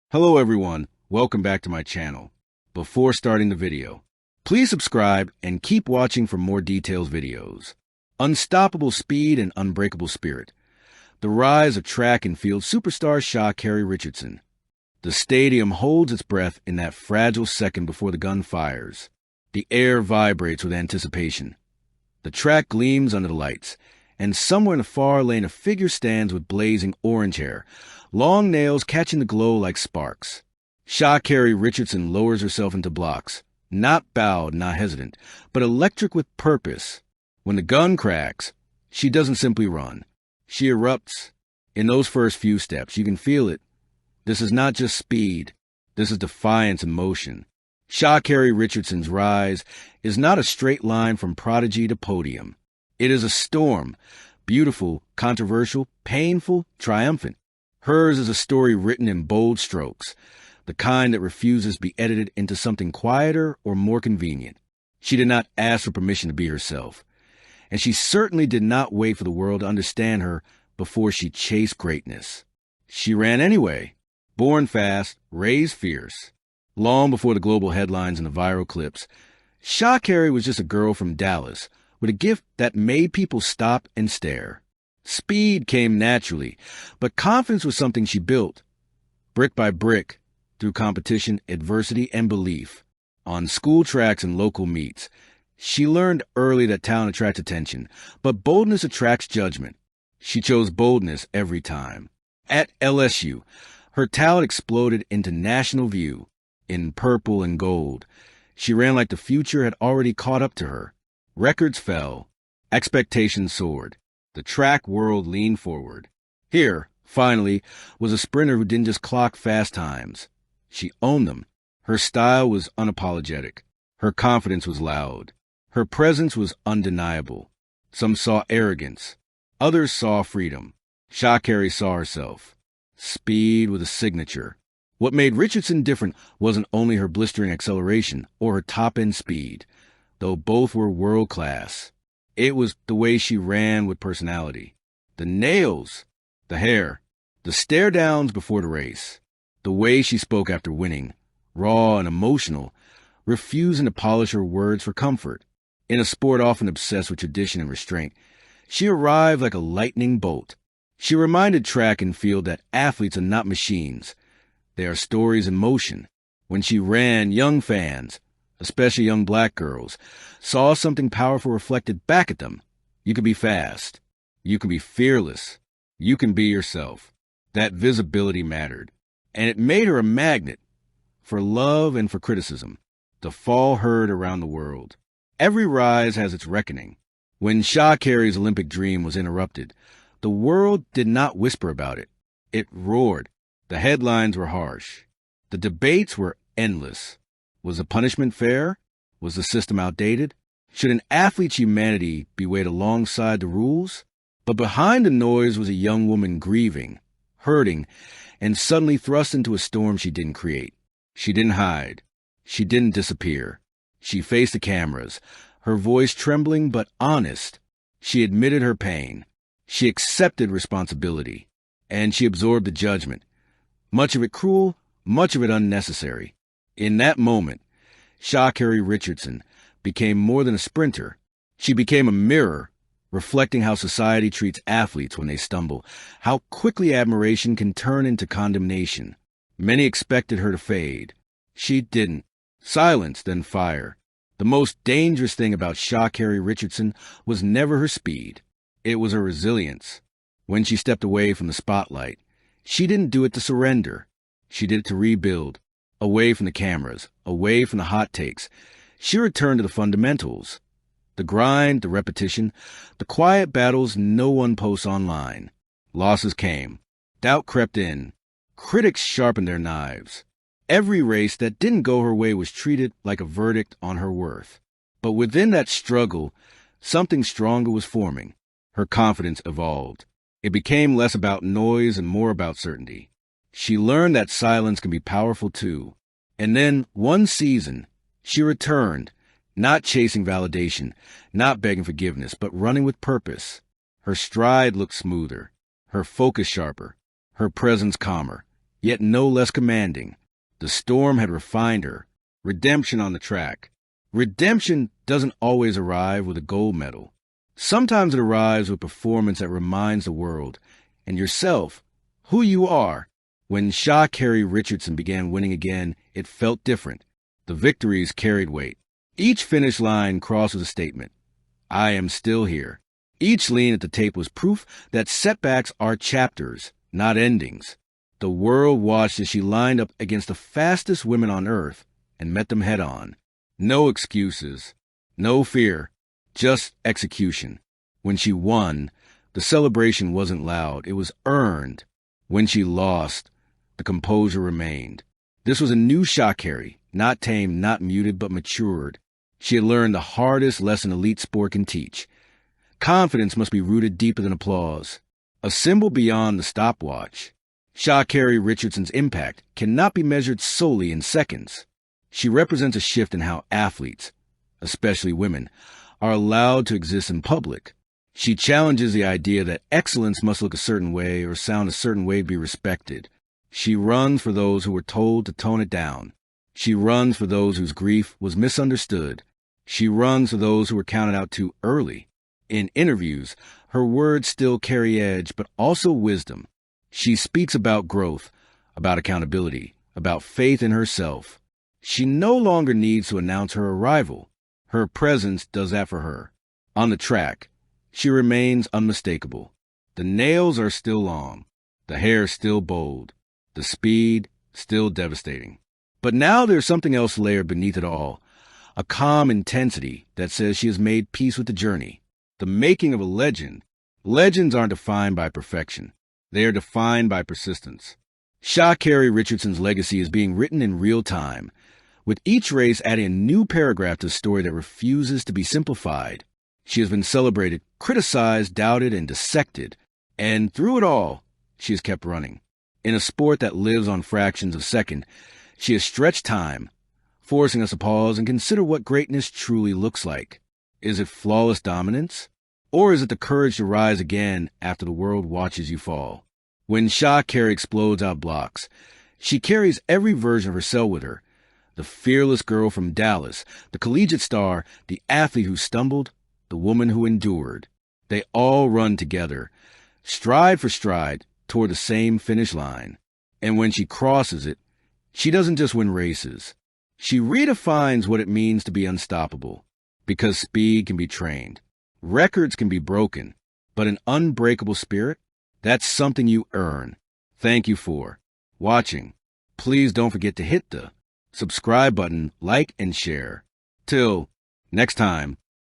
Hello everyone, welcome back to my channel. Before starting the video, please subscribe and keep watching for more detailed videos. Unstoppable speed and unbreakable spirit. The rise of track and field superstar Sha Carri Richardson. The stadium holds its breath in that fragile second before the gun fires. The air vibrates with anticipation. The track gleams under the lights, and somewhere in the far lane a figure stands with blazing orange hair, long nails catching the glow like sparks. Sha Carri Richardson lowers herself into blocks, not bowed, not hesitant, but electric with purpose. When the gun cracks, she doesn't simply run. She erupts. In those first few steps, you can feel it. This is not just speed. This is defiance in motion. Sha Carri Richardson's rise is not a straight line from prodigy to podium. It is a storm, beautiful, controversial, painful, triumphant. Hers is a story written in bold strokes, the kind that refuses to be edited into something quieter or more convenient. She did not ask for permission to be herself, and she certainly did not wait for the world to understand her before she chased greatness. She ran anyway, born fast, raised fierce. Long before the global headlines and the viral clips, Sha Carri was just a girl from Dallas with a gift that made people stop and stare. Speed came naturally, but confidence was something she built, brick by brick, through competition, adversity, and belief. On school tracks and local meets, she learned early that talent attracts attention, but boldness attracts judgment. She chose boldness every time. At LSU, her talent exploded into national view. In purple and gold, she ran like the future had already caught up to her. Records fell. Expectations soared. The track world leaned forward. Here, finally, was a sprinter who didn't just clock fast times. She owned them. Her style was unapologetic. Her confidence was loud. Her presence was undeniable. Some saw arrogance. Others saw freedom. Sha Carri saw herself. Speed with a signature. What made Richardson different wasn't only her blistering acceleration or her top-end speed, though both were world-class. It was the way she ran with personality. The nails, the hair, the stare-downs before the race, the way she spoke after winning, raw and emotional, refusing to polish her words for comfort. In a sport often obsessed with tradition and restraint, she arrived like a lightning bolt. She reminded track and field that athletes are not machines. They are stories in motion. When she ran, young fans, especially young black girls, saw something powerful reflected back at them. You can be fast. You can be fearless. You can be yourself. That visibility mattered. And it made her a magnet for love and for criticism. The fall heard around the world. Every rise has its reckoning. When Sha Carri's Olympic dream was interrupted, the world did not whisper about it. It roared. The headlines were harsh. The debates were endless. Was the punishment fair? Was the system outdated? Should an athlete's humanity be weighed alongside the rules? But behind the noise was a young woman grieving, hurting, and suddenly thrust into a storm she didn't create. She didn't hide. She didn't disappear. She faced the cameras, her voice trembling but honest. She admitted her pain. She accepted responsibility. And she absorbed the judgment. Much of it cruel, much of it unnecessary. In that moment, Sha Carri Richardson became more than a sprinter. She became a mirror, reflecting how society treats athletes when they stumble, how quickly admiration can turn into condemnation. Many expected her to fade. She didn't. Silence, then fire. The most dangerous thing about Sha Carri Richardson was never her speed. It was her resilience. When she stepped away from the spotlight, she didn't do it to surrender. She did it to rebuild. Away from the cameras, away from the hot takes. She returned to the fundamentals. The grind, the repetition, the quiet battles no one posts online. Losses came. Doubt crept in. Critics sharpened their knives. Every race that didn't go her way was treated like a verdict on her worth. But within that struggle, something stronger was forming. Her confidence evolved. It became less about noise and more about certainty. She learned that silence can be powerful too. And then, one season, she returned, not chasing validation, not begging forgiveness, but running with purpose. Her stride looked smoother, her focus sharper, her presence calmer. yet no less commanding. The storm had refined her. Redemption on the track. Redemption doesn't always arrive with a gold medal. Sometimes it arrives with performance that reminds the world and yourself who you are. When Sha Carri Richardson began winning again, it felt different. The victories carried weight. Each finish line crossed was a statement. I am still here. Each lean at the tape was proof that setbacks are chapters, not endings. The world watched as she lined up against the fastest women on earth and met them head on. No excuses, no fear, just execution. When she won, the celebration wasn't loud, it was earned. When she lost, the composure remained. This was a new Sha Carri, not tamed, not muted, but matured. She had learned the hardest lesson elite sport can teach. Confidence must be rooted deeper than applause, a symbol beyond the stopwatch. Sha Carri Richardson's impact cannot be measured solely in seconds. She represents a shift in how athletes, especially women, are allowed to exist in public. She challenges the idea that excellence must look a certain way or sound a certain way to be respected. She runs for those who were told to tone it down. She runs for those whose grief was misunderstood. She runs for those who were counted out too early. In interviews, her words still carry edge, but also wisdom. She speaks about growth, about accountability, about faith in herself. She no longer needs to announce her arrival. Her presence does that for her. On the track, she remains unmistakable. The nails are still long, the hair still bold, the speed still devastating. But now there's something else layered beneath it all, a calm intensity that says she has made peace with the journey. The making of a legend. Legends aren't defined by perfection. They are defined by persistence. Sha Carri Richardson's legacy is being written in real time, with each race adding a new paragraph to a story that refuses to be simplified. She has been celebrated, criticized, doubted, and dissected, and through it all, she has kept running. In a sport that lives on fractions of a second, she has stretched time, forcing us to pause and consider what greatness truly looks like. Is it flawless dominance? Or is it the courage to rise again after the world watches you fall? When Sha Carri explodes out blocks, she carries every version of herself with her. The fearless girl from Dallas, the collegiate star, the athlete who stumbled, the woman who endured. They all run together, stride for stride, toward the same finish line. And when she crosses it, she doesn't just win races. She redefines what it means to be unstoppable, because speed can be trained. Records can be broken, but an unbreakable spirit, that's something you earn. Thank you for watching. Please don't forget to hit the subscribe button, like, and share. Till next time.